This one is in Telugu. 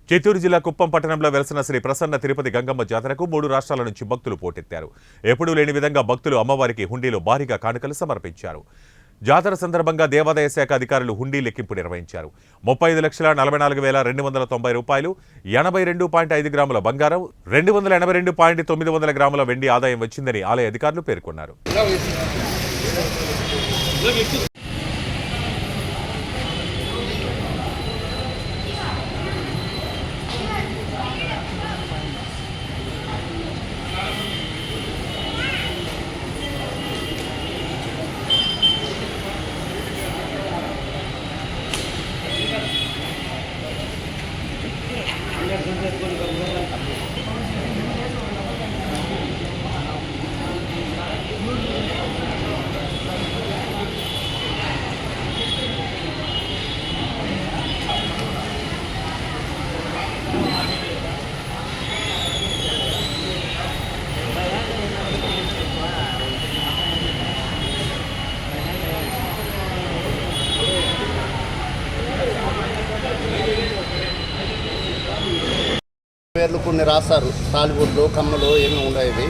చిత్తూరు జిల్లా కుప్పం పట్టణంలో వెలసిన శ్రీ ప్రసన్న తిరుపతి గంగమ్మ జాతరకు 3 రాష్ట్రాల నుంచి భక్తులు పోటెత్తారు. ఎప్పుడూ లేని విధంగా భక్తులు అమ్మవారికి హుండీలో భారీగా కానుకలు సమర్పించారు. జాతర సందర్భంగా దేవాదాయ శాఖ అధికారులు హుండీ లెక్కింపు నిర్వహించారు. 35,44,290 రూపాయలు, 82.5 గ్రాముల బంగారం, 282.900 గ్రాముల వెండి ఆదాయం వచ్చిందని ఆలయ అధికారులు పేర్కొన్నారు. పేర్లు కొన్ని రాస్తారు, టాలీవుడ్లో కమ్మలు ఏమి ఉండేవి.